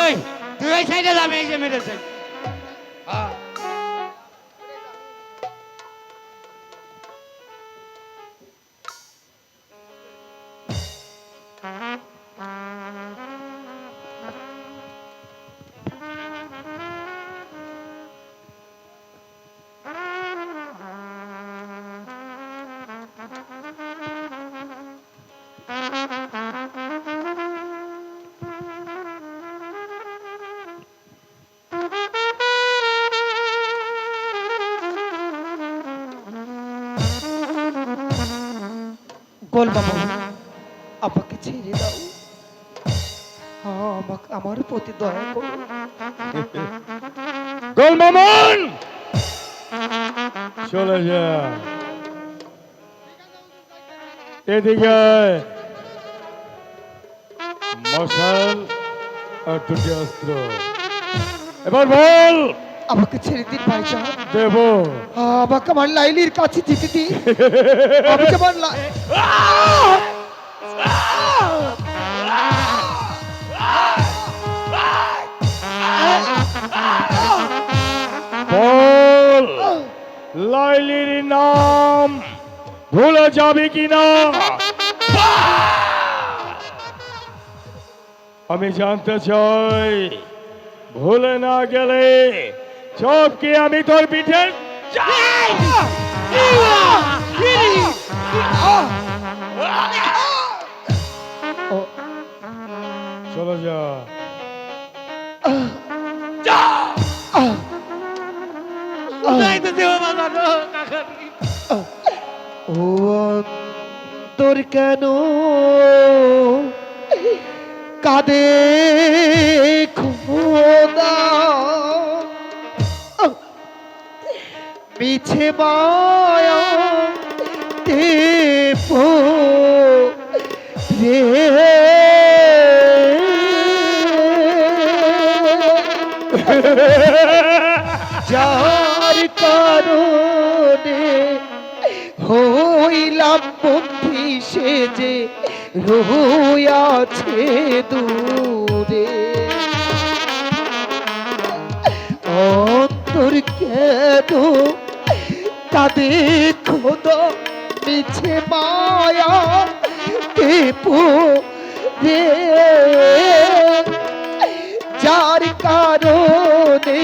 ওই তুই ওই সাইডে যাবি, এই যে মেরেছে। হ্যাঁ গোল বাবু, আমাকে ছেড়ে দাও। আমাকে, আমার প্রতি দয়া করো। গোল মামুন চলে যা, এদিকে আয়। মশাল আর দুটি অস্ত্র, এবার বল। আমাকে ছেড়ে দিন ভাইজান। দেব। আমাকে আমার লাইলির কাছে যেতে দিন। আমাকে আমার বল, লাইলির নাম ভুলে যাবে কিনা আমি জানতে চাই। ভুলে না গেলে চোখকে আমি তোর পিঠে চলো যা। ও তোর কেন কাঁদে খোদা, মিছে মায়া টেপো রে। যার কারণে হইলাম বন্ধি, সে যে রহিয়াছে দূরে। অন্তর কেন কাঁদে খোদা, মিছে মায়া টেপো রে। যার কারণে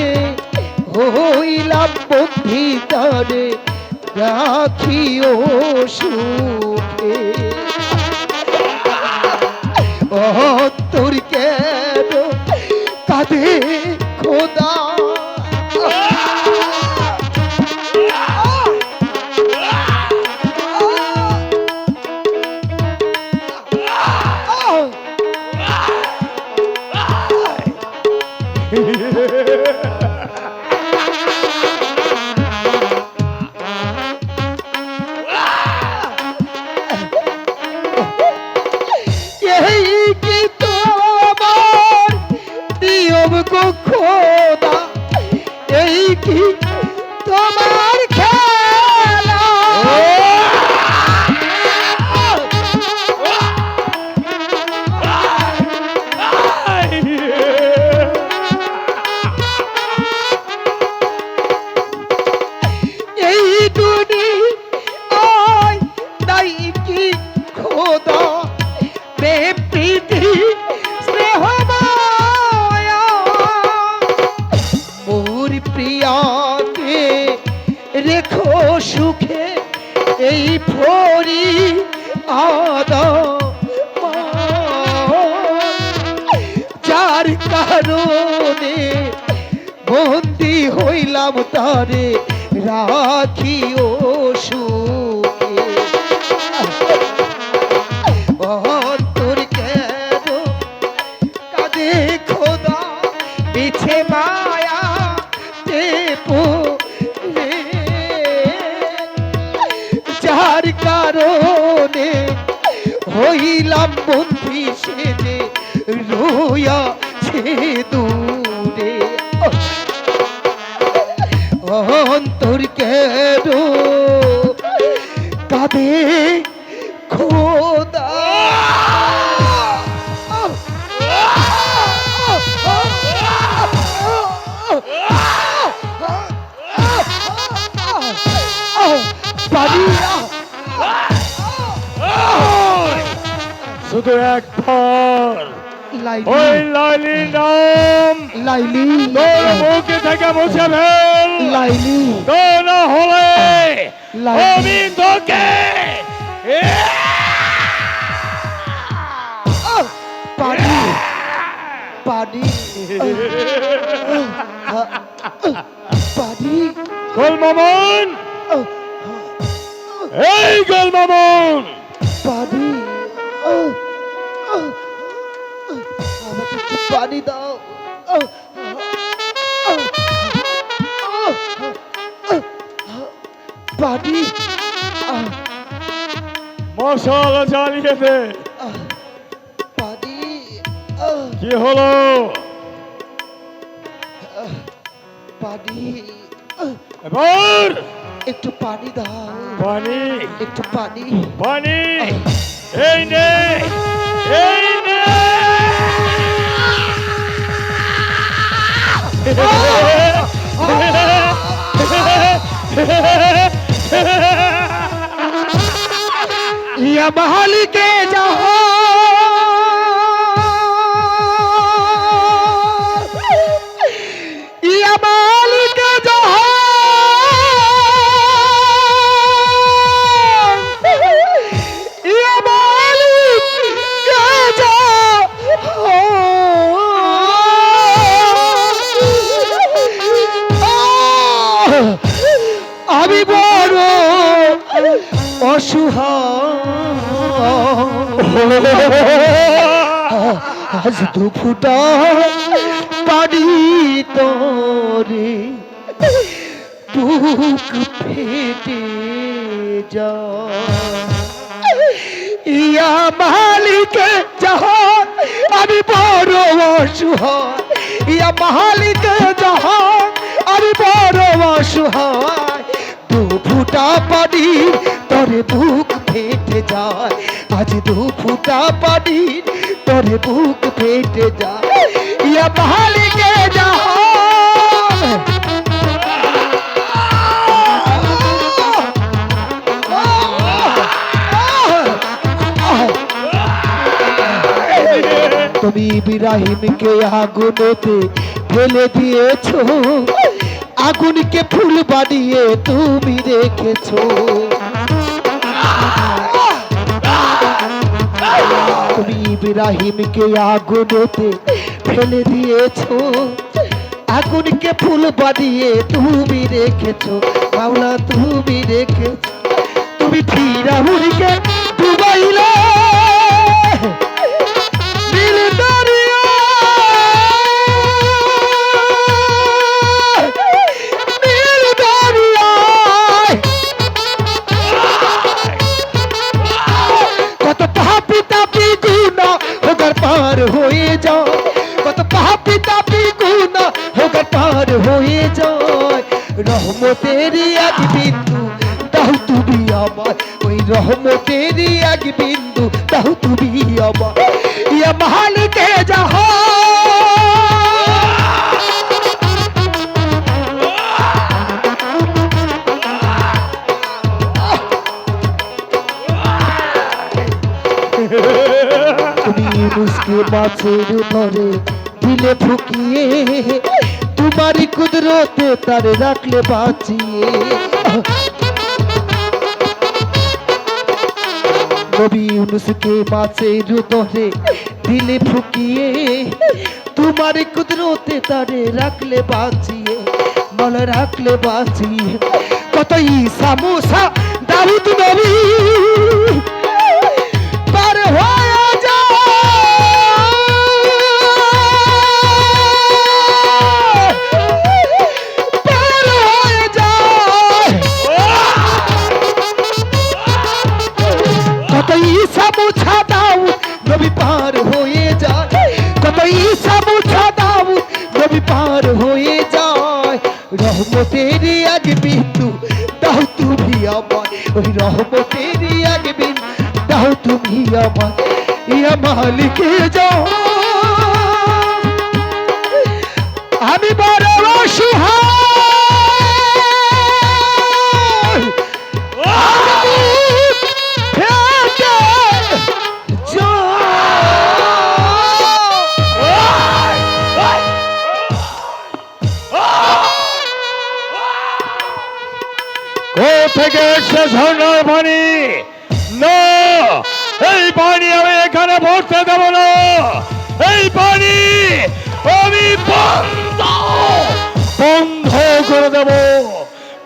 হইলাম বন্ধি, তারে রাখিও সুখে। অন্তর কেন কাঁদে খোদা, এই কি তোমার নিয়ম গো খোদা, এই কি তোমার খেলা। এই দুনিয়ায় নাই কি খোদা প্রেম প্রীতি স্নেহ মায়া। মোর প্রিয়াকে রেখো সুখে, এই ফরি আদা যার কারণে বন্দি হইলাম, তারে রাখিও সুখে। অন্তর কেন কাঁদে খোদা, মিছে মায়া টেপো রে। যার কারণে হইলাম বন্ধি, সে যে রহিয়াছে দূরে। অন্তর কেন কাঁদে খোদা। পানি শুধু একবার লাইলি ওই লাইলির নাম লাইলি তোর মুখে থেকে মুছে ফেল, লাইলি তা না হলে লাইলি। আমি তোকে পানি পানি পানি গোল মামুন, এই গোল মামুন, পানি আমাকে একটু পানি দাও পানি মশালা জ্বালিয়ে দে। পানি কি হলো? পানি এবার একটু পানি দাও পানি, একটু পানি পানি, এই নে, এই নে। या महल के जहाँ या महल के जहाँ या महल के जहाँ আমি বড় অসহায় আজ দু ফুটা পানি তোরে বুক ফেটে যা ইয়া মালিক জাহান আমি বড় অসহায় ইয়া মালিক জাহান আমি বড় অসহায় দু ফুটা পানি তোরে বুক ফেটে যায় আজ দু ফুটা পানি তোরে বুক ফেটে যায় ইয়া মালিকে জাহান তুমি ইব্রাহিমকে আগুনেতে ফেলে দিয়েছো আগুনকে ফুল বানিয়ে তুমি রেখেছো তুমি ইব্রাহিমকে আগুনেতে ফেলে দিয়েছো আগুনকে ফুল বানিয়ে তুমি রেখেছো মাওলা তুমি রেখেছো তুমি ফিরাউনকে ডুবাইলে নীল দরিয়া নীল দরিয়ায় কত পাপী তাপী গুনাহ হোগার পার হয়ে যায় কত পাপী তাপী গুনাহ হোগার পার হয়ে যায় রহমতের এক বিন্দু দাও তুমি আমার ওই রহমতের এক বিন্দু দাও তুমি আমার ইয়া মালিকে তুমি মুসকে মাছের ধরে দিলে ফুকিয়ে তোমারই কুদরতে তারে রাখলে বাঁচিয়ে নবী ইউনুসকে মাছের ধরে দিলে ফুকিয়ে তোমারই কুদরতে তারে রাখলে বাঁচিয়ে বলে রাখলে বাঁচিয়ে কত ঈসা মুসা দাউদ নবী পার হয়ে যায় পার হয়ে যায় কত ঈসা মুসা দাউদ নবী পার হয়ে যায় কত ঈসা মুসা দাউদ নবী পার হয়ে যায় রহমতের এক বিন্দু দাও তুমি আমার ওই রহমতের এক বিন্দু দাও তুমি আমার ইয়া মালিকে যাও আমি বড় অসহায় থেকে এসে ঝর্ণার পানি, না, এই পানি আমি এখানে ভরতে দেব না। এই পানি আমি বন্ধ বন্ধ করে দেব।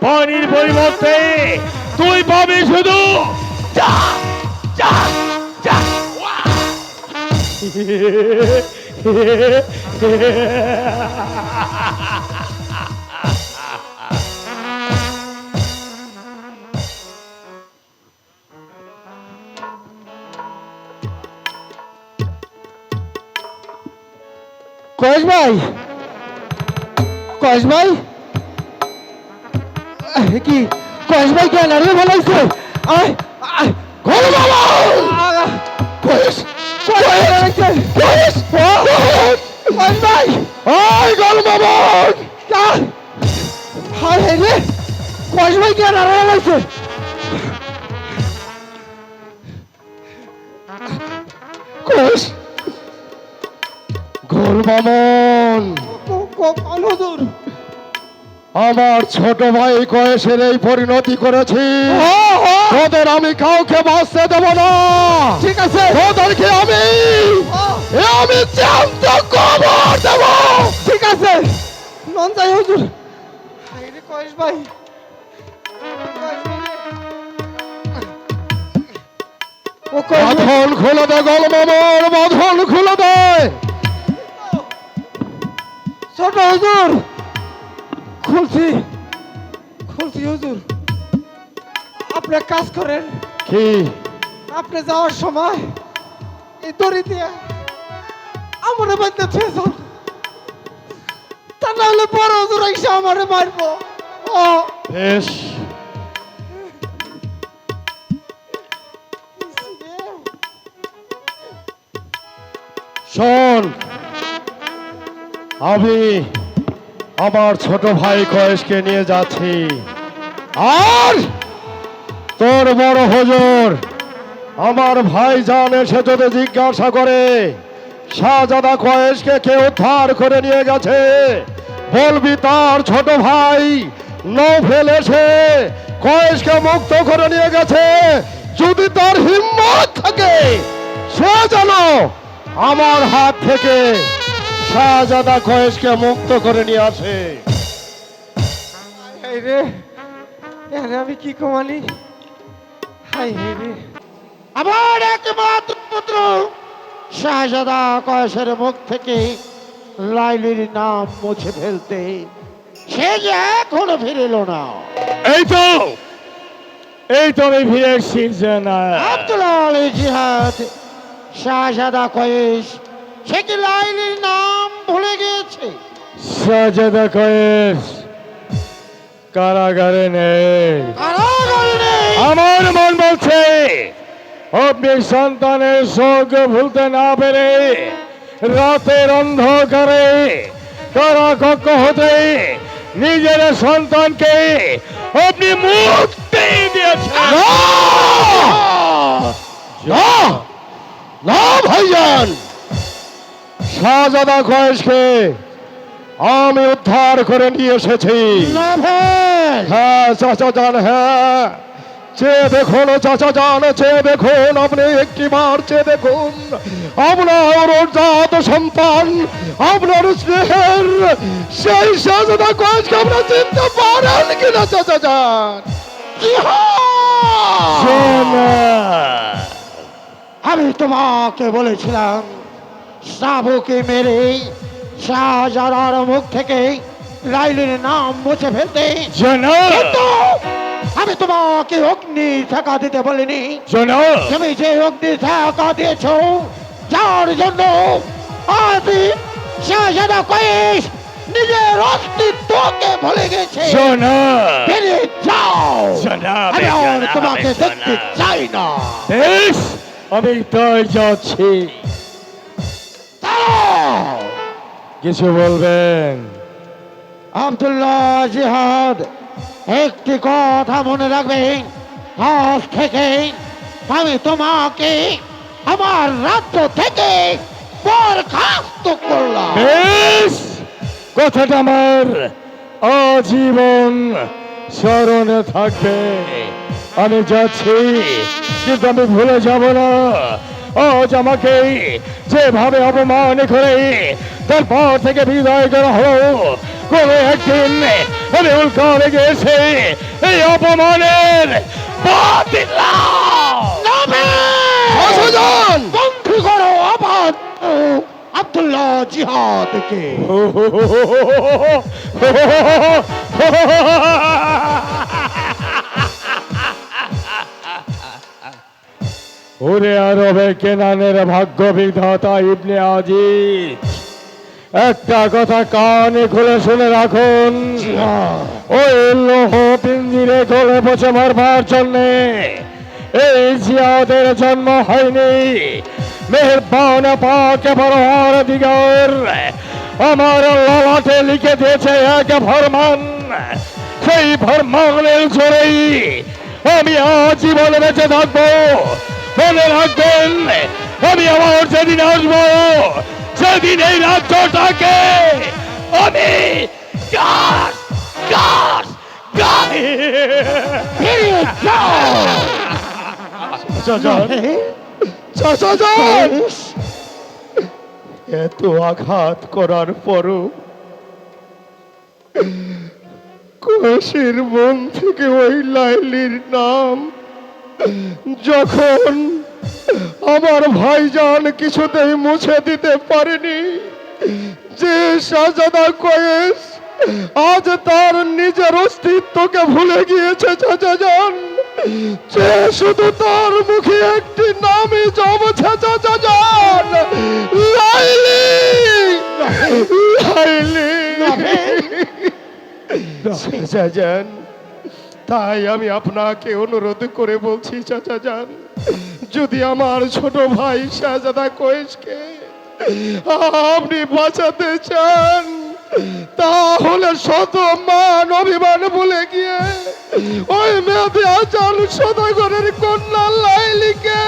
পানির পরিবর্তে তুই পাবি শুধু যা যা যা। কয়েস ভাই, কয়েস ভাই, কি কয়েস ভাই কে নাড়িয়ে ফেলাইছে? আয় আয়, ঘরে বাবা! কয়েস, কয়েস, কয়েস, কয়েস ভাই! আয় গল বাবা! হায় হায় রে, কয়েস ভাই কে নাড়িয়ে ফেলাইছে? কয়েস, গোল মামন, আমার ছোট ভাই কয়েসের এই পরিণতি করেছি। তোদের আমি কাউকে বাঁচতে দেব না। ঠিক আছে, তোদেরকে আমি জ্যান্ত কবর দেব। ঠিক আছে, মন চাই হুজুর। হায়রে কয়েস ভাই, বাঁধন খুলে দে গল মামন, বাঁধন খুলে দে। ছোট হুজুর, খুলছি খুলছি হুজুর। আপনি এক কাজ করেন। কি? আপনি যাওয়ার সময় এই দড়ি দিয়ে আমারে বাঁধতে ছেড়ে, তা না হলে বড় হুজুর এসে আমারে মারবো। ও বেশ, শোন, আমি আমার ছোট ভাই কয়েসকে নিয়ে যাচ্ছি। আর তোর বড় হুজুর আমার ভাই জান এসে যদি জিজ্ঞাসা করে শাহজাদা কয়েসকে কে উদ্ধার করে নিয়ে গেছে, বলবি তার ছোট ভাই নৌফেল এসে কয়েসকে মুক্ত করে নিয়ে গেছে। যদি তার হিম্মত থাকে সে যেন আমার হাত থেকে শাহজাদা কয়েসকে মুক্ত করে নিয়ে আসে। আমি কি কমালি? আমার একমাত্র পুত্র শাহজাদা কয়েসের মুখ থেকে লাইলির নাম মুছে ফেলতে সে যে এখনো ফিরে এলো না। এই তো আমি ফিরে এসেছি না। আব্দুল্লাহ আলী জিহাদ, শাহজাদা কয়েস সে কি লাইলির নাম ভুলে গিয়েছে? শাহজাদা কয়েস কারাগারে নেই। আমার মন বলছে আপনি সন্তানের শোক ভুলতে না পেরে রাতের অন্ধকারে কারাকক্ষ হতে নিজের সন্তানকে আপনি মুক্তি দিয়েছেন। না ভাইজান, শাহজাদা কয়েসকে আমি উদ্ধার করে নিয়ে এসেছি। হ্যাঁ চাচা যান, হ্যাঁ চেয়ে দেখুন চাচা যান, চেয়ে দেখুন, আপনি একটি বার চেয়ে দেখুন। আপনার জাত সন্তান, আপনার স্নেহের সেই শাহজাদা কয়েসকে আপনারা চিনতে পারেন কিনা চাচা যান? আমি তোমাকে বলেছিলাম সাবুকে মেরে শাহজাদার মুখ থেকে লাইলির নাম মুছে ফেলতে। কিন্তু আমি তোমাকে অগ্নি ধাক্কা দিতে বলিনি। তুমি যে অগ্নি ধাক্কা দিয়েছ, যার জন্য আজ শাহজাদা কয়েস নিজের অস্তিত্বকে ভুলে গেছে। বেরিয়ে যাও, আমি আর তোমাকে দেখতে চাই না। আমি তাই যাচ্ছি। কিছু বলবেন? আব্দুল্লাহ জিহাদ, একটি কথা মনে রাখবেন, আজ থেকে আমি তোমাকে আমার রাজ্য থেকে বরখাস্ত করলাম। বেশ, কথাটা আমার আজীবন স্মরণে থাকবে। আমি যাচ্ছি, কিন্তু আমি ভুলে যাব না আজ আমাকে যেভাবে অপমান করে তারপর থেকে বিদায় করা হলো, কোনো একদিন আমি উল্কা লেগে এসে এই অপমানের বন্ধু করো আবার আব্দুল্লাহ জিহাদকে। ওরে আরবে কেনানের ভাগ্য বিধাতা ইবনে আজিজ, একটা কথা কানে খুলে শুনে রাখুন। ওই লোহ পিঞ্জিরে গলে পচে মারবার জন্যে এই জিয়াদের জন্ম হয়নি। মেহেরবান পাক পরওয়ার দিগার আমার ললাটে লিখে দিয়েছে এক ফরমান, সেই ফরমানের জোরেই আমি আজীবন বেঁচে থাকবো। মনে রাখবেন, আমি আমার যেদিন আসবো সেদিন এই রাজ্যটাকে আমি গাছ গাছ গাছ এত আঘাত করার পরও কোষের মন থেকে ওই লাইলির নাম যখন আমার ভাইজান কিছুতেই মুছে দিতে পারেনি, যে শাহজাদা কয়েস আজ তার নিজের অস্তিত্বকে ভুলে গিয়েছে চাচাজান, যে শুধু তার মুখে একটি নামই জমছে চাচাজান, লাইলি লাইলি চাচাজান। তাই আমি আপনাকে অনুরোধ করে বলছি চাচাজান, যদি আমার ছোট ভাই শাহজাদা কয়েসকে আপনি বাঁচাতে চান, তাহলে শত মান অভিমান ভুলে গিয়ে ওই মেয়েদের আচাল সদাগরের কন্যা লাইলিকে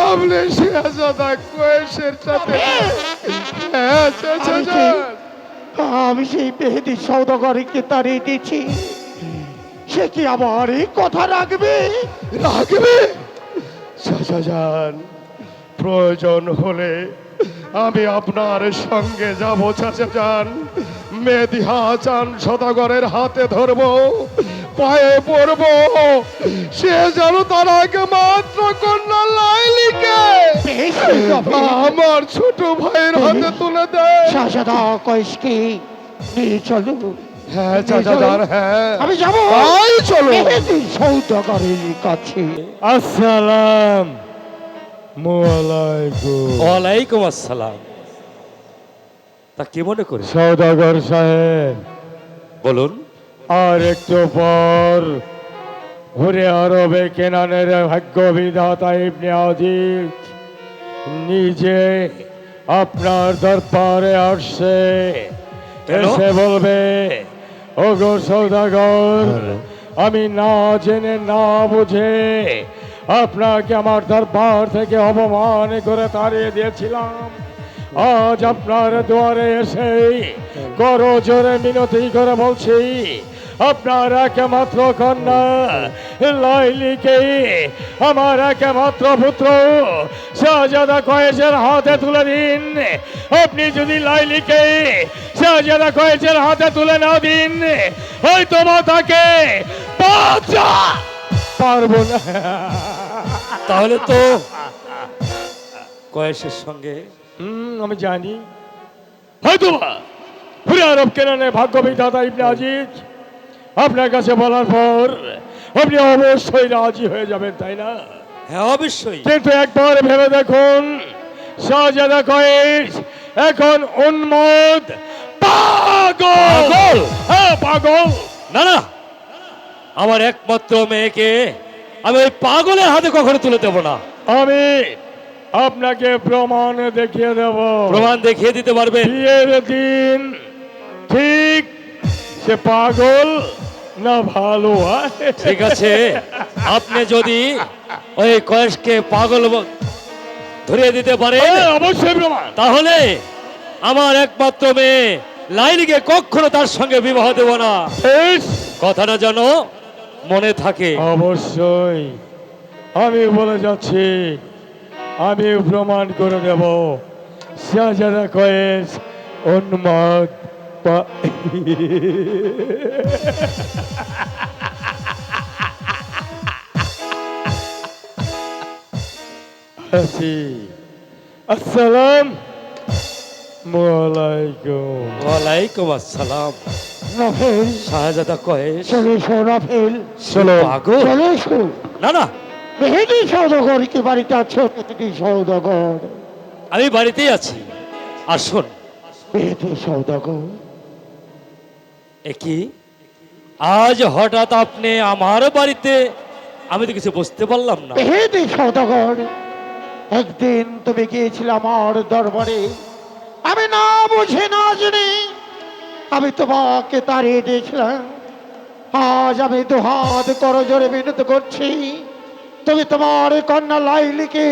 আপনি শাহজাদা কয়েসের সাথে। হ্যাঁ চাচাজান, আমি সেই বেহেদি সৌদাগরীকে তাড়িয়ে দিচ্ছি, সে কি আমার এই কথা রাখবে? রাখবে চাচাজান, প্রয়োজন হলে আমি আপনার সঙ্গে যাব চাচাজান। মেহেদি হাসান সদাগরের হাতে ধরবো, পায়ে পড়বো, সে যেন তার আগে মাত্র কন্যা লাইলিকে বেশ, তবে আমার ছোট ভাইয়ের হাতে তুলে দেয়। শাহজাদা কয়েসকে নিয়ে চলো। হ্যাঁ চাচাজান, হ্যাঁ আমি যাবো তাই চলো। বেহেদি সৌদাগরের কাছে। আসসালাম আলাইকুম। ওয়ালাইকুম আসসালাম। তা কি মনে করে সওদাগর সাহেব, বলুন। আর একটু পর ঘুরে আরবে কেনানের ভাগ্য বিধাতা ইবনে আজিজ নিজে আপনার দরবারে আসছে। কেন? এসে বলবে, ওগো সওদাগর, আমি না জেনে না বুঝে আপনাকে আমার দরবার থেকে অপমান করে তাড়িয়ে দিয়েছিলাম। আজ আপনার দুয়ারে এসে করো জোরে মিনতি করে বলছি, আপনার একমাত্র কন্যা লাইলিকে আমার একমাত্র পুত্র শাহজাদা কয়েসের হাতে তুলে দিন। আপনি যদি লাইলিকে শাহজাদা কয়েসের হাতে তুলে না দিন, হয়তো তাকে পারবো না। তাহলে তো কয়েসের সঙ্গে আমি জানি হয়তো ঘুরে আরব কেনানের ভাগ্য বিধাতা ইবনে আজিজ আপনার কাছে বলার পর আপনি অবশ্যই রাজি হয়ে যাবেন, তাই না? হ্যাঁ অবশ্যই। কিন্তু একবার ভেবে দেখুন, শাহজাদা কয়েস এখন উন্মাদ পাগল। হ্যাঁ পাগল। না না, আমার একমাত্র মেয়েকে আমি ওই পাগলের হাতে কখনো তুলে দেবো না। আমি আপনাকে প্রমাণ দেখিয়ে দেব। প্রমাণ দেখিয়ে দিতে পারবে? বিয়ের দিন ঠিক সে পাগল না ভালো হয়। ঠিক আছে, আপনি যদি ওই কয়েসকে পাগল ধরিয়ে দিতে পারেন, হ্যাঁ, অবশ্যই প্রমাণ। তাহলে আমার একমাত্র মেয়ে লাইলিকে কখনো তার সঙ্গে বিবাহ দেব না। বেশ, কথাটা যেন মনে থাকে। অবশ্যই আমি বলে যাচ্ছি, আমি প্রমাণ করে দেব শাহজাদা কয়েস উন্মাদ আসসালাম আলাইকুম। ওয়ালাইকুম আসসালাম। রাফেল শাহজাদা কয়েস চলে এসো রাফেল, চলো পাগল? চলে এসো। না না, মেহেদি সৌদাগর কি বাড়িতে আছো? মেহেদি সৌদাগর, আমি বাড়িতেই আছি। আসুন। মেহেদি সৌদাগর, এ কি আজ হঠাৎ আপনি আমার বাড়িতে? আমি তো কিছু বুঝতে পারলাম না। মেহেদি সৌদাগর, একদিন তুমি গিয়েছিলে আমার দরবারে, আমি না বুঝে না জেনে আমি তোমাকে তাড়িয়ে দিয়েছিলাম। আজ আমি দুহাত করজোড়ে বিনতি করছি, তুমি তোমার কন্যা লাইলিকে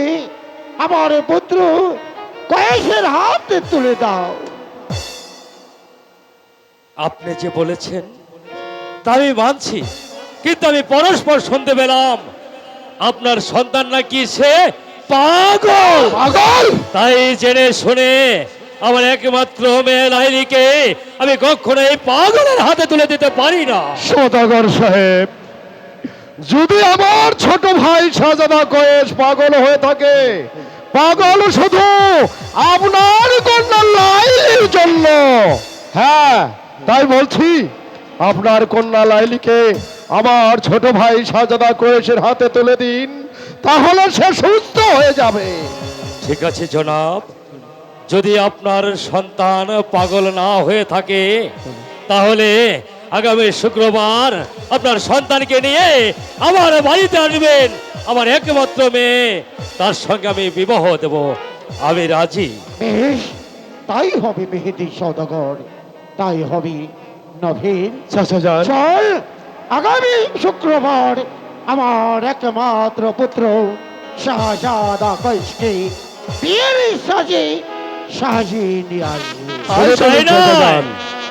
আমার পুত্র কয়েসের হাতে তুলে দাও। আপনি যে বলেছেন তা আমি মানছি, কিন্তু আমি পরস্পর শুনতে পেলাম আপনার সন্তান নাকি সে পাগল। পাগল! তাই জেনে শুনে আমার একমাত্র মেয়ে লাইলিকে আমি কখনো এই পাগলের হাতে তুলে দিতে পারি না। সদাগর সাহেব, যদি আমার ছোট ভাই শাহজাদা কয়েস পাগল হয়ে থাকে, পাগল শুধু আপনার কন্যা লাইলির জন্য। হ্যাঁ, তাই বলছি, আপনার কন্যা লাইলিকে আমার ছোট ভাই শাহজাদা কয়েসের হাতে তুলে দিন, তাহলে সে সুস্থ হয়ে যাবে। ঠিক আছে জনাব, যদি আপনার সন্তান পাগল না হয়ে থাকে তাহলে আগামী শুক্রবার আপনার সন্তানকে নিয়ে আমার বাড়িতে আসবেন। আমার একমাত্র মেয়ে, তার সঙ্গে আমি বিবাহ দেব। আমি রাজি। বেশ, তাই হবে মেহেদি সৌদাগর, তাই হবে। নভীন, শাহজাহান, চল আগামী শুক্রবার আমার একমাত্র পুত্র শাহজাদা কয়েসকে বিয়ের সাজে সাজিয়ে নিয়ে আসবে। আর তাই নয়, শাহজাহান,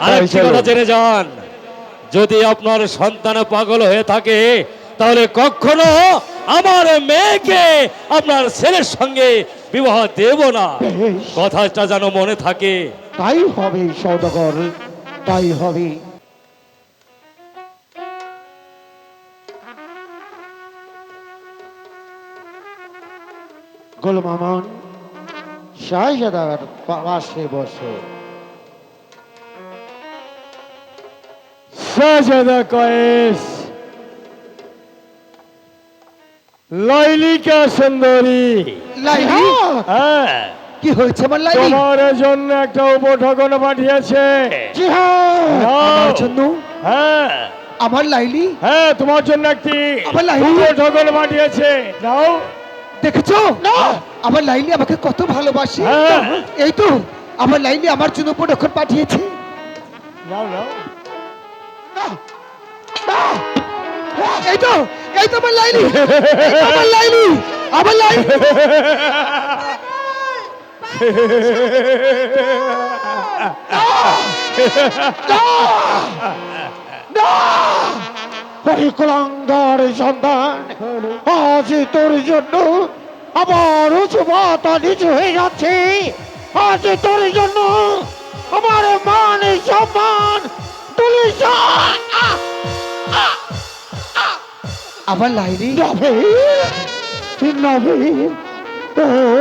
আরেকটি তাই চলো। কথা জেনে যান, যদি আপনার সন্তান পাগল হয়ে থাকে তাহলে কখনো আমার মেয়েকে আপনার ছেলের সঙ্গে বিবাহ দেব না। বেশ, কথাটা যেন মনে থাকে। তাই হবে সৌদাগর, তাই হবে। গোল মামন, শাহজাদার পাশে বসো। শাহজাদা কয়েস, লাইলিকা সুন্দরী, লাইলি, হ্যাঁ, কি হয়েছে আমার লাইলি? তোমার জন্য একটা উপঠকন পাঠিয়েছে। জি হ্যাঁ, নাও। আমার জন্য? হ্যাঁ আমার লাইলি? হ্যাঁ, তোমার জন্য একটি আমার লাইলি? উপঠকন পাঠিয়েছে। নাও। দেখেছো আমার লাইলি আমাকে কত ভালোবাসে। হ্যাঁ। এই তো আমার লাইলি আমার জন্য উপঢৌকন পাঠিয়েছে। নাও নাও। এই তো আমার লাইলি, এই তো আমার লাইলি, আমার লাইলি। পরিকলঙ্গার সন্তান, আজ তোর জন্য আমার উঁচু মাথা নিচু হয়ে যাচ্ছে। আজ তোর জন্য আমার মান সম্মান তুলে আমার লাইলি,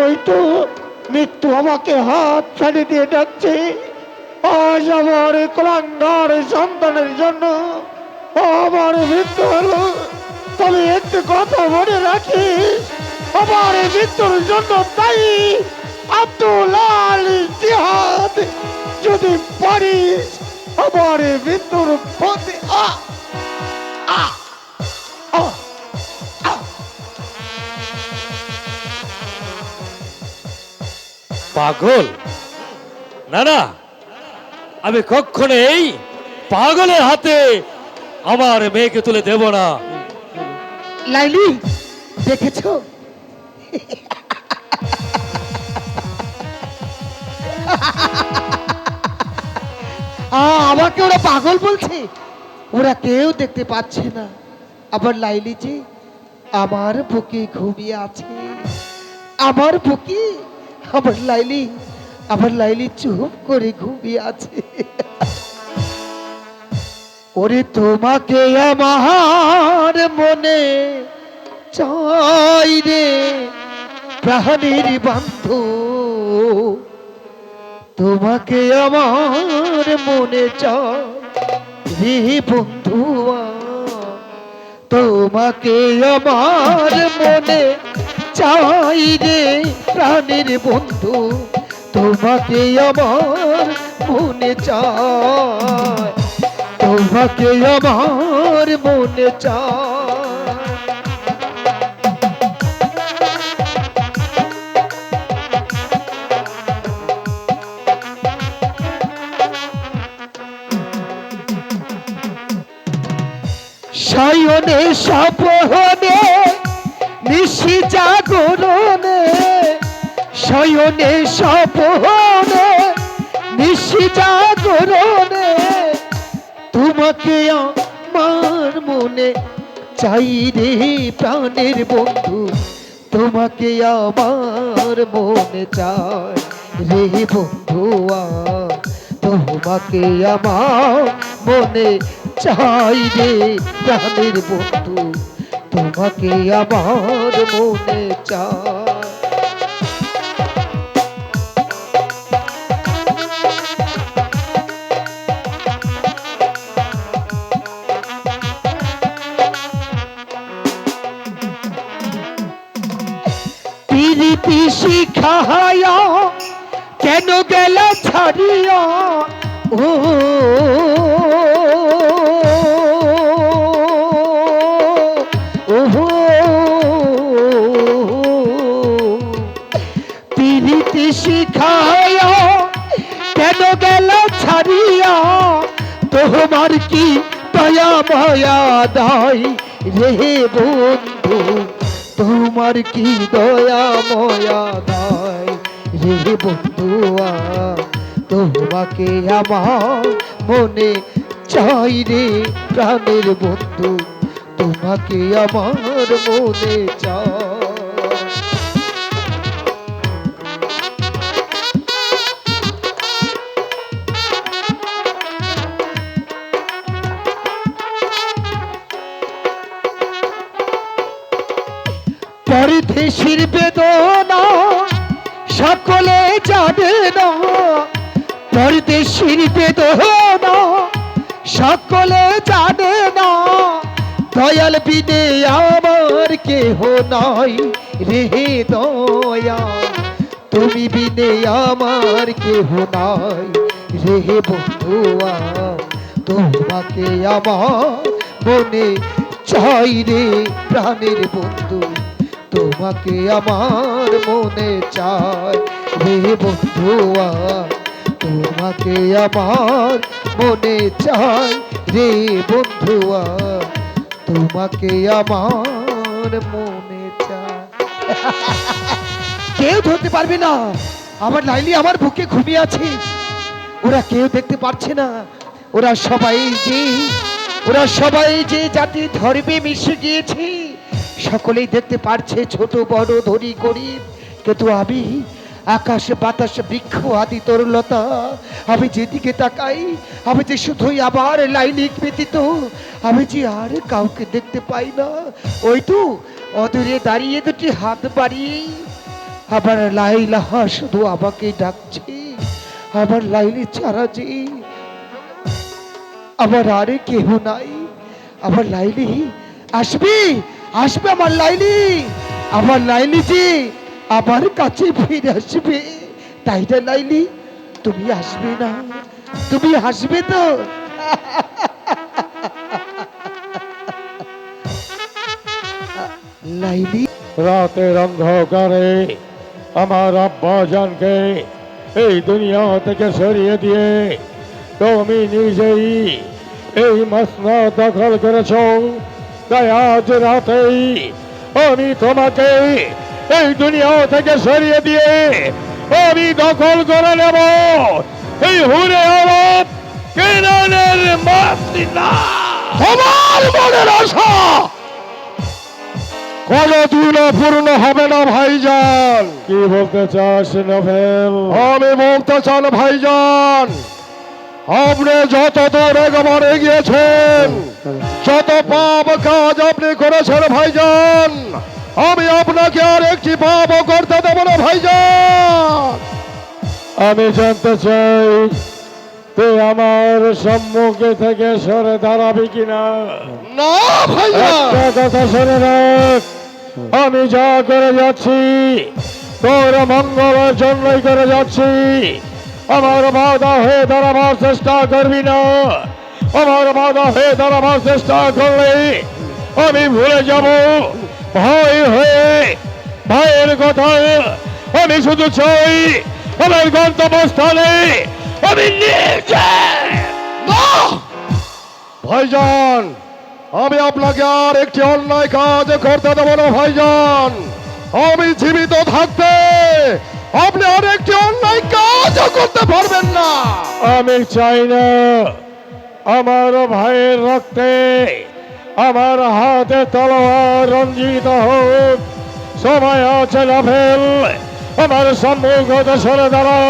ওই তো মৃত্যু আমাকে হাত ছাড়িয়ে দিয়ে যাচ্ছে। আজ আমার কলঙ্গার সন্তানের জন্য আমার মৃত্যু হলো, তবে একটু কথা মনে রাখিস, আমার মৃত্যুর জন্য তাই আব্দুল আলী জিহাদ, যদি পারিস আমার মৃত্যুর প্রতি পাগল? না না, আমি কখনোই পাগলের হাতে আমার মেয়েকে তুলে দেব না। লাইলি দেখেছো আমাকে ওরা পাগল বলছে। ওরা কেউ দেখতে পাচ্ছে না। আবার লাইলি যে আমার বুকে ঘুমিয়ে আছে, আমার বুকে আমার লাইলি চুপ করে ঘুমিয়ে আছে। ওরে তোমাকে আমার মনে চাই রে প্রাণের বান্ধব, তোমাকে আমার মনে চাই রে বন্ধু, তোমাকে আমার মনে চাই রে প্রাণের বন্ধু, তোমাকে আমার মনে চাই, তোমাকে আমার মনে চাই। শয়নে স্বপনে নিশি জাগরণে, শয়নে স্বপনে নিশি জাগরণে, তোমাকে আমার মনে চাই রে প্রাণের বন্ধু, তোমাকে আমার মনে চাই রে বন্ধু, তোমাকে আমার মনে চাই রে প্রাণের বন্ধু, তোমাকে আমার মনে চাই। প্রীতি শিখায়া কেন গেল ছাড়িয়া, ও প্রীতি শিখায়া কেন গেল ছাড়িয়া, তোমার কি দয়া মায়া দায় রে বন্ধু, তোমার কি দয়া ময়া দায় রে বন্ধু, তোমাকে আমার মনে চাই রে প্রাণের বন্ধু, তোমাকে আমার মনে চাই। পরদেশির বেদনা সকলে জানে না, পরদেশির বেদনা সকলে জানে না, দয়াল বিনে আমার কেহ নাই রে দয়া, তুমি বিনে আমার কেহ নাই রে বন্ধুয়া, তোমাকে আমার মনে চাই রে প্রাণের বন্ধু, তোমাকে আমার মনে চাই রে বন্ধুয়া, তোমাকে আমার মনে চাই রে বন্ধুয়া, তোমাকে আমার মনে চাই। কেউ ধরতে পারবে না আমার লাইলি আমার বুকে ঘুমিয়ে আছে, ওরা কেউ দেখতে পারছে না, ওরা সবাই যে জাতি ধর্মে মিশে গিয়েছে, সকলেই দেখতে পারছে, ছোট বড় ধনী গরিব, কিন্তু আমি আকাশ বাতাস বৃক্ষ আদি তরুলতা, আমি যেদিকে তাকাই আমি যে শুধুই আবার লাইলিক ব্যতীত আমি যে আর কাউকে দেখতে পাই না। ওই তো অদূরে দাঁড়িয়ে দুটি হাত বাড়িয়ে আবার লাইলা শুধু আমাকে ডাকছে, আবার লাইলি ছাড়া যে আমার আরে কেহ নাই। আমার লাইলি আসবে, আসবে আমার লাইলি যে আমার কাছে ফিরে আসবে, তাই না লাইলি? তুমি আসবে না? তুমি হাসবে তো? লাইলি রাতের অন্ধকারে আমার আব্বা জানকে এই দুনিয়া থেকে সরিয়ে দিয়ে তুমি নিজেই এই মসনদ দখল করেছ, তাই আজ রাতেই আমি তোমাকে এই দুনিয়া থেকে সরিয়ে দিয়ে আমি দখল করে নেব এই হুরে আরব কেনানের মাসিনা। তোমার মনের আশা কোনদিনও পূর্ণ হবে না ভাইজান। কি বলতে চাস নভেল? আমি বলতে চান ভাইজান, আপনি যত দূর এগোবার এগিয়েছেন, যত পাপ কাজ আপনি করেছেন ভাইজান, আমি আপনাকে আর একটি পাপও করতে দেব না ভাইজান। আমি জানতে চাই তুই আমার সম্মুখে থেকে সরে দাঁড়াবি কিনা? না ভাইজান। একটা কথা শুনে রাখ, আমি যা করে যাচ্ছি তোর মঙ্গলের জন্যই করে যাচ্ছি। আমার বাধা হয়ে দাঁড়াবার চেষ্টা করবি না। আমার বাধা হয়ে দাঁড়াবার চেষ্টা করলে আমি ভুলে যাব ভয় হয়ে ভাইয়ের কথা। আমি শুধু চাই আমার গন্তব্যস্থলে আমি নিজে। ভাইজান, আমি আপনাকে আর একটি অন্যায় কাজ করতে দেব না ভাইজান। আমি জীবিত থাকতে আপনি আর একটি অন্যায় কাজও করতে পারবেন না। আমি চাই না আমার ভাইয়ের রক্তে আমার হাতে তলোয়ার রঞ্জিত হোক। সময় আছে নভেল, আমার সম্মুখতে সরে দাঁড়া।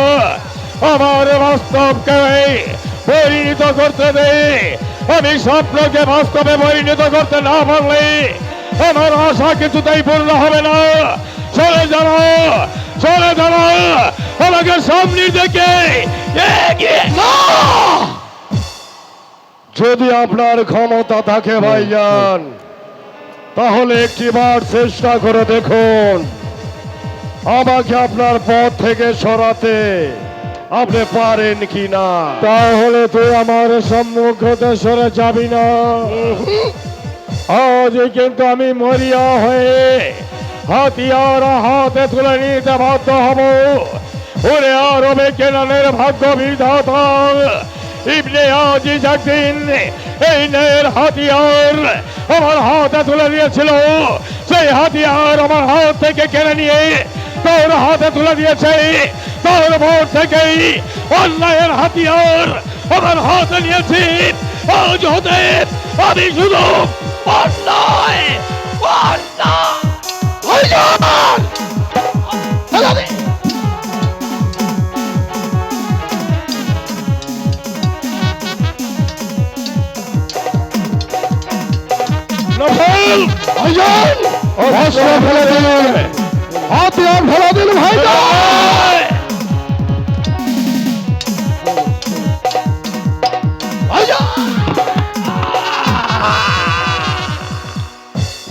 আমার বাস্তবকে পরিণত করতে দে। আমি স্বপ্নকে বাস্তবে পরিণত করতে না পারলে আমার আশা কিছুতেই পূর্ণ হবে না। চলে যারা, চলে যারা, আমাকে সামনে দেখে এগিয়ে না। যদি আপনার ক্ষমতা থাকে ভাইজান, তাহলে একটিবার চেষ্টা করে দেখুন আমাকে আপনার পথ থেকে সরাতে আপনি পারেন কি না। তাহলে তুই আমার সম্মুখতে সরে যাবি না। আজ কিন্তু আমি মরিয়া হয়ে হাতিয়ার হাতে তুলে নিতে বাধ্য হব। ওরে আরবে কেনানের ভাগ্য বিধাতা ইবনে আজিজ একদিন এই ন্যায়ের হাতিয়ার আমার হাতে তুলে দিয়েছিল। সেই হাতিয়ার আমার হাত থেকে কেড়ে নিয়ে তোর হাতে তুলে দিয়েছে। তোর ভোট থেকেই অন্যায়ের হাতিয়ার আমার হাতে নিয়েছি। আজ হতে আমি শুধু অন্যায় নভেল ভাইজান অস্ত্র ফেলে দিলেন, হাতিয়ার ফেলে দিল ভাইজান। ভাইজান,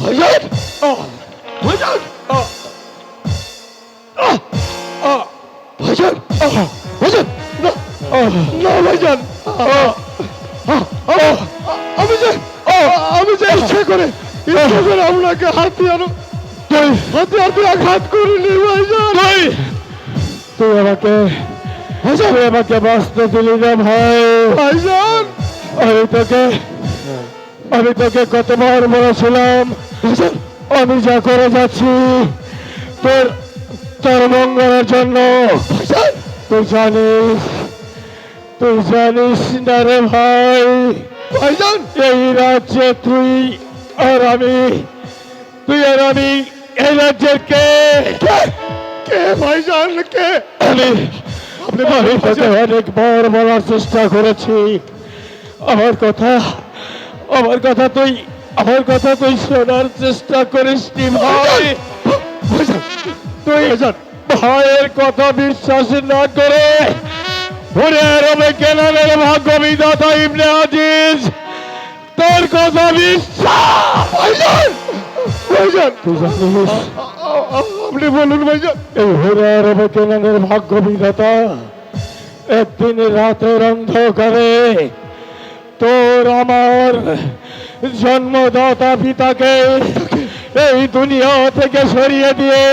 ভাইজান, ভাইজান, ভাইজান, না ভাইজান, আমি যে ইচ্ছে করে আপনাকে হাতিয়ার দিয়ে আঘাত করিনি ভাইজান। তুই আমাকে বাঁচতে দিলি না ভাই। ভাইজান, আমি তোকে কতবার বলেছিলাম আমি যা করে যাচ্ছি তোর মঙ্গলের জন্য। তুই জানিস না রে ভাই। ভাইজান, এই রাজ্যে তুই আর আমি এই রাজ্যের কে ভাইজান? কে? আপনি অনেকবার বলার চেষ্টা করেছি। আমার কথা তুই শোনার চেষ্টা করিস নি ভাই। তুই ভাইয়ের কথা বিশ্বাস না করে ওরে আরবে কেনানের ভাগ্য বিধাতা ইবনে আজিজ তোর কথা বিশ্বাস। তুই জানিস? আপনি বলুন ভাইজান। এই ওরে আরবে কেনানের ভাগ্য বিধাতা একদিন রাতের অন্ধকারে তোর আমার জন্মদাতা পিতাকে এই দুনিয়া থেকে সরিয়ে দিয়ে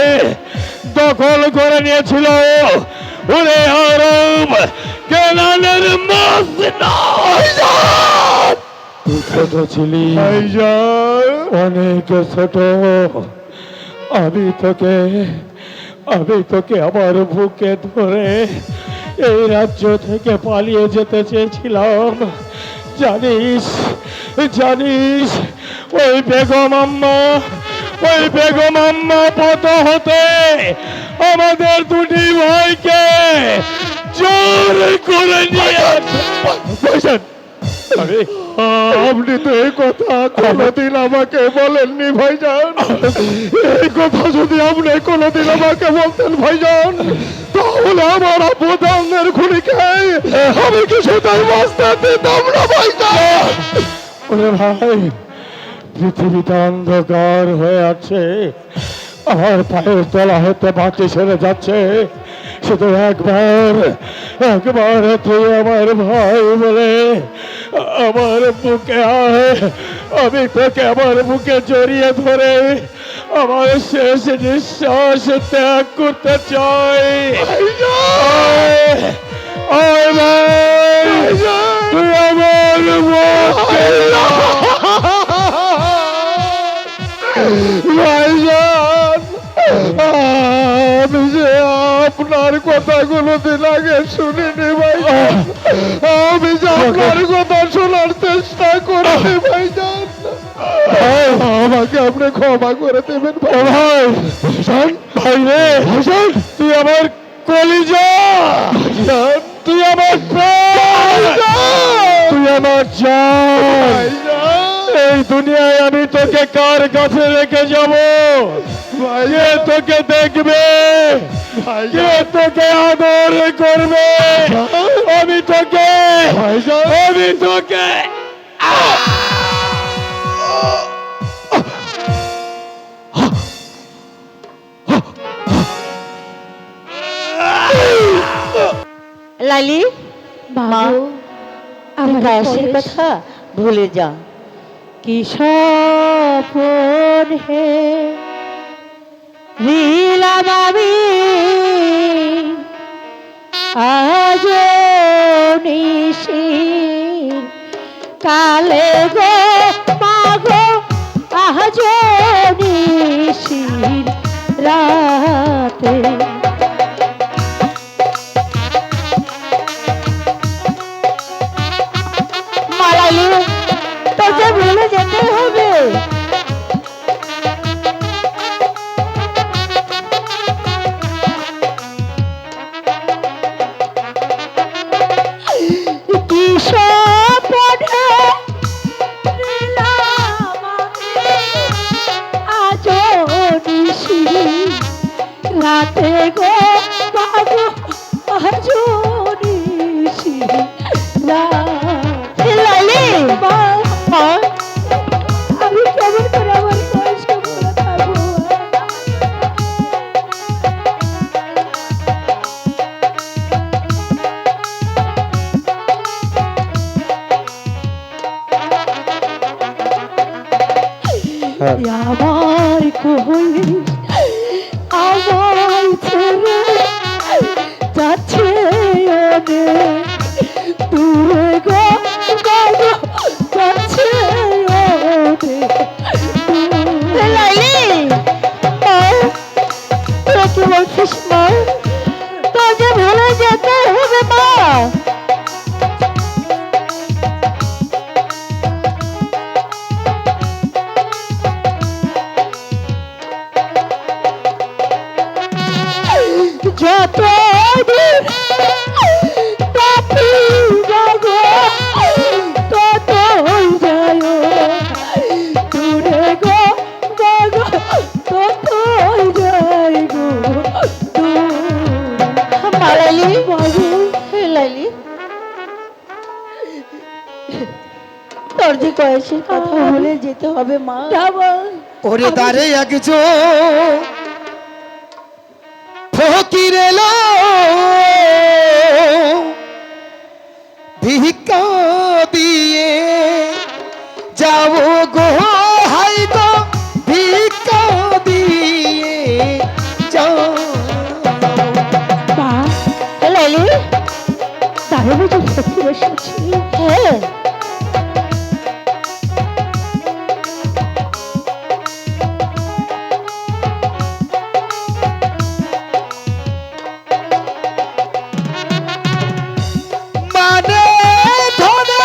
দখল করে নিয়েছিল। ওরে আরব কেনানের তুই ছোট ছিলি, অনেক ছোট। আমি তোকে আমার বুকে ধরে এই রাজ্য থেকে পালিয়ে যেতে চেয়েছিলাম, জানিস জানিস ওই বেগম আম্মা পত হতে আমাদের দুটি ভাইকে জোর করে নিয়ে বসেন। আরে, আপনি তো এই কথা কোনোদিন আমাকে বলেননি ভাইজান। এই কথা যদি আপনি কোনোদিন আমাকে বলতেন ভাইজান, তাহলে আমার প্রধানের খুনিকে আমি কিছুটাই বাঁচতে দিতাম না ভাইজান। ওরে ভাই, পৃথিবীতে অন্ধকার হয়ে আছে, আমার পায়ের তলা হতে মাটি সরে যাচ্ছে। শুধু একবার তুই আমার ভাই বলে আমার বুকে আয়, আমি তোকে আমার বুকে জড়িয়ে ধরে আমার শেষ নিঃশ্বাস ত্যাগ করতে চাই। আয় ভাই, তুই আমার বুকে ভাইজান, আমি যে আপনার কথা কোনোদিন আগে শুনিনি ভাইজান, আমি যে আপনার কথা শোনার চেষ্টা করিনি ভাইজান, আমাকে আপনি ক্ষমা করে দেবেন ভাই। ভাইজান, ভাই রে ভাইজান, তুই আমার কলিজা ভাইজান, তুই আমার প্রাণ, তুই আমার জান। এই দুনিয়ায় আমি তোকে কার কাছে রেখে যাব? কে তোকে দেখবে? কে তোকে আদর করবে? আমি তোকে লালি, মা, আমার কাশের কথা ভুলে যা। কি সপন হে রিলাম আমি আজ নিশির কালে গো মাগো আজ নিশির রাতে। মালালি, তোকে ভুলে যেতে হবে। কি স্বপ্নে রিলাম আমি আজ নিশি রাতে গো বাবু আজ নিশি রাতে। লালি, আমি কেমন করে আমার কষ্ট করে থাকবো? আমার কই আমার ছেলে যাচ্ছে অনেক দূরে গো বাবু, যাচ্ছে অনেক দূরে। লাইলি, তোরা কি বলছিস মা? তোকে ভুলে যেতে হবে মা। যত দূর তাকি যাগো ততই যায় দূরে গো যাগো ততই যায় গো মালালি। বাবু, লালি, তোর যে কয়েসের কথা ভুলে যেতে হবে মা। ওরে দাঁড়ে একজন ফকির এলো ভিক্ষা দিয়ে যাব গো, হাই গো ভিক্ষা দিয়ে যাও। মা, লালি, তারে বুঝে সত্যি এসেছি? হ্যাঁ। মানে ধরে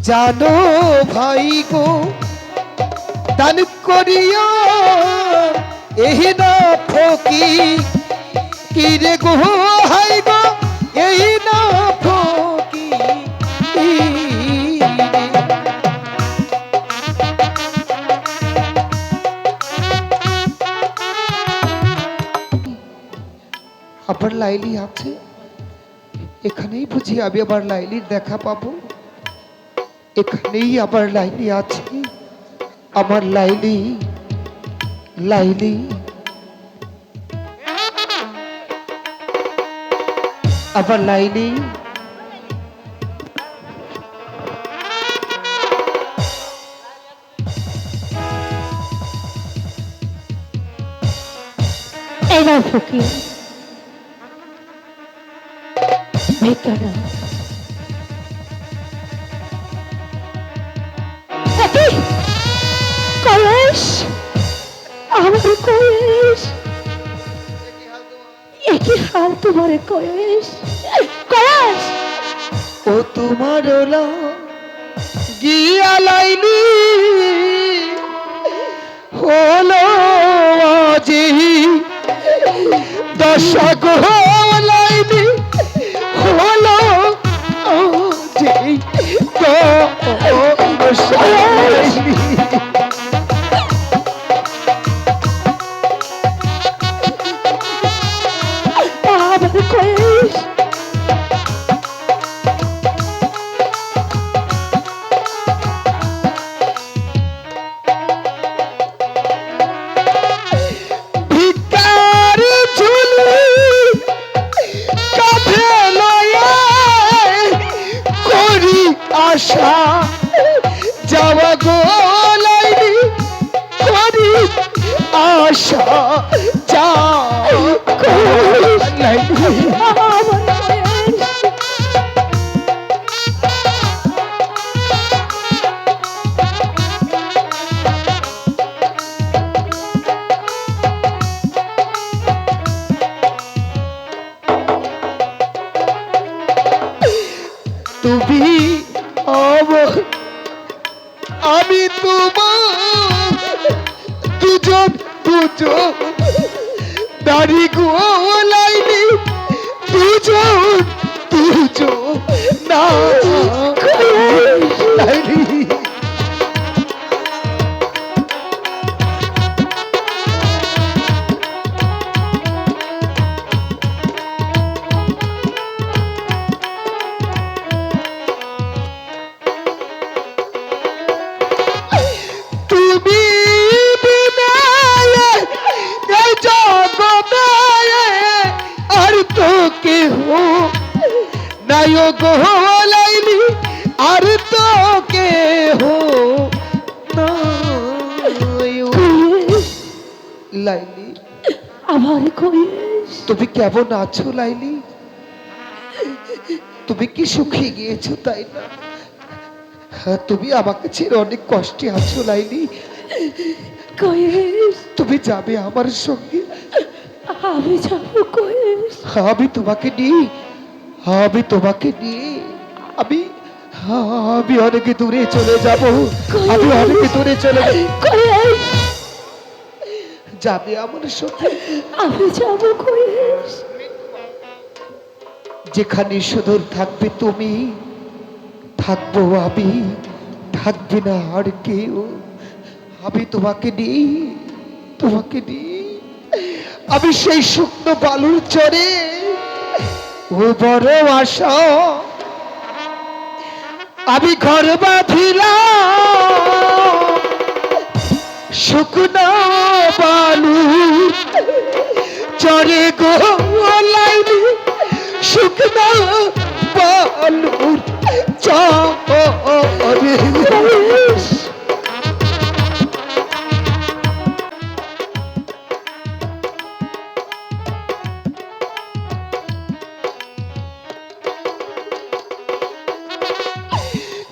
জানো ভাই গো দান করিয়া এই না ফকি কি রে গো হাই গো এই না ফকি আবার লাইলি আছে এখানেই বুঝি আমি আবার লাইলির দেখা পাবো এখানেই আবার লাইলি আছে আমার লাইলি লাইলি আবার লাইলি এই না ফকির ভিক্ষাটা কয়েস আমার কয়েস একই হাল তোমার কয়েস কয়েস ও তোমার ওলা গিয়া লাইলি হলো আজি দশা গো লাইলি হলো আজি দশা লাইলি আমার কয়েস ভিকার ঝুলি কাঁধে লয়ে করি আশা যাওয়া গো লাইলি করি আশা যা লাইলি আমার কয়েস তুমি আমি তোমার দুজন দুজন দাড়ি গো লাইলি দুজন দুজন না লাইলি তুমি বিনা এই জগতে আর তো কেহ নাই গো লাইলি আর তো কেহ নাই লাইলি আমার কয়েস তুমি কেমন আছো লাইলি তুমি কি সুখী গিয়েছো তাই না হ্যাঁ তুমি আমাকে ছেড়ে অনেক কষ্টে আছো লাইলি কয়েস তুমি যাবে আমার সঙ্গে আমি যাবো কয়েস আমি তোমাকে নিয়ে আমি তোমাকে নিয়ে আমি আমি অনেক দূরে চলে যাব আমি অনেক দূরে চলে যাব কয়েস যাবে আমার সঙ্গে আমি যাবো কয়েস যেখানে সুদূর থাকবে তুমি থাকবো আমি থাকবে না আর কেউ আমি তোমাকে নিয়ে আমি সেই শুকনো বালুর চরে ও বড় আশা আমি ঘর বাঁধিলাম শুকনো বালু চরে গো লাইলি শুকনো বালুর চরে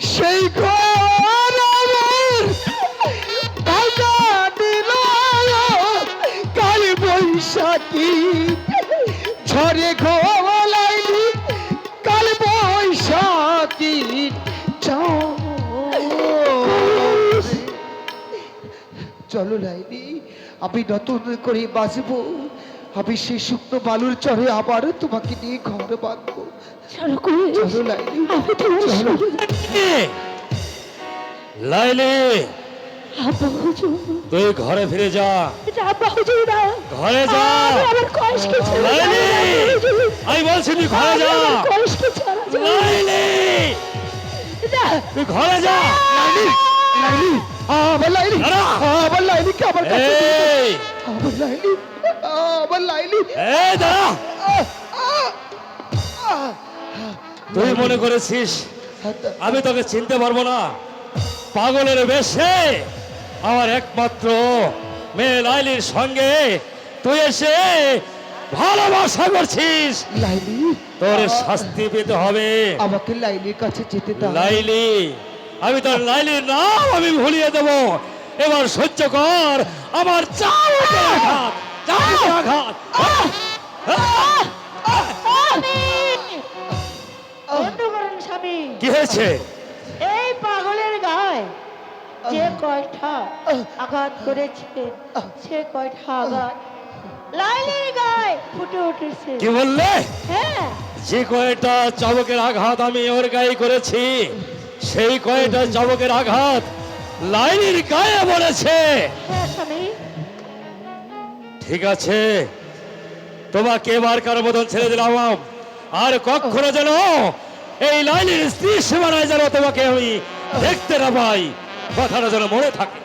সেই ঘর আমার ভাঙা দিল কাল বৈশাখী ঝরে ঘোলাইলি কাল বৈশাখী চলো লাইলি, আমি নতুন করে বাঁচবো। আমি সেই শুকনো বালুর চরে আবারও তোমাকে নিয়ে ঘর বাঁধবো। চলো কুয়েস, চলো লাইলি, আমি তোমার চলো। সঙ্গে লাইলি আব্বা হুজুর, তুই ঘরে ফিরে যা, এটা আব্বা হুজুর না, ঘরে যা। আমি আমার কয়েসকে ছেড়ে লাইলি, যাবো না, আমি বলছি তুই ঘরে আমি যা। আমার কয়েসকে ছাড়া যাবো না। লাইলি না, তুই ঘরে যা। লাইলি, আমার লাইলি, দাঁড়া। আমার লাইলিকে আমার কাছে দিয়ে দাও। এই আমার লাইলি, আমার লাইলি। এই দাঁড়া, তুই মনে করেছিস আমি তোকে চিনতে পারবো না? পাগলের বেশে আমার একমাত্র মেয়ে লাইলির সঙ্গে তুই এসে ভালোবাসা করছিস। লাইলি, তোর শাস্তি পেতে হবে। আমাকে লাইলির কাছে যেতে দাও। লাইলি, আমি তোর লাইলির নাম আমি ভুলিয়ে দেব। এবার সহ্য কর আমার চাবুকের আঘাত, চাবুকের আঘাত। বন্ধ করুন স্বামী। কি হয়েছে? এই পাগলের গায়ে যে কয়টা আঘাত করেছে, সে কয়টা আঘাত লাইলির গায়ে ফুটে উঠেছে। কি বললে? হ্যাঁ, যে কয়টা চাবকের আঘাত আমি ওর গায়ে করেছি, সেই কয়টা চাবকের আঘাত লাইলির গায়ে বলেছে। হ্যাঁ স্বামী। ঠিক আছে, তোমাকে এবারকার মতন ছেড়ে দিলাম। আর কখনো যেন এই লাইলির স্ত্রী সীমানায় যেন তোমাকে আমি দেখতে না পাই, কথাটা যেন মনে থাকে।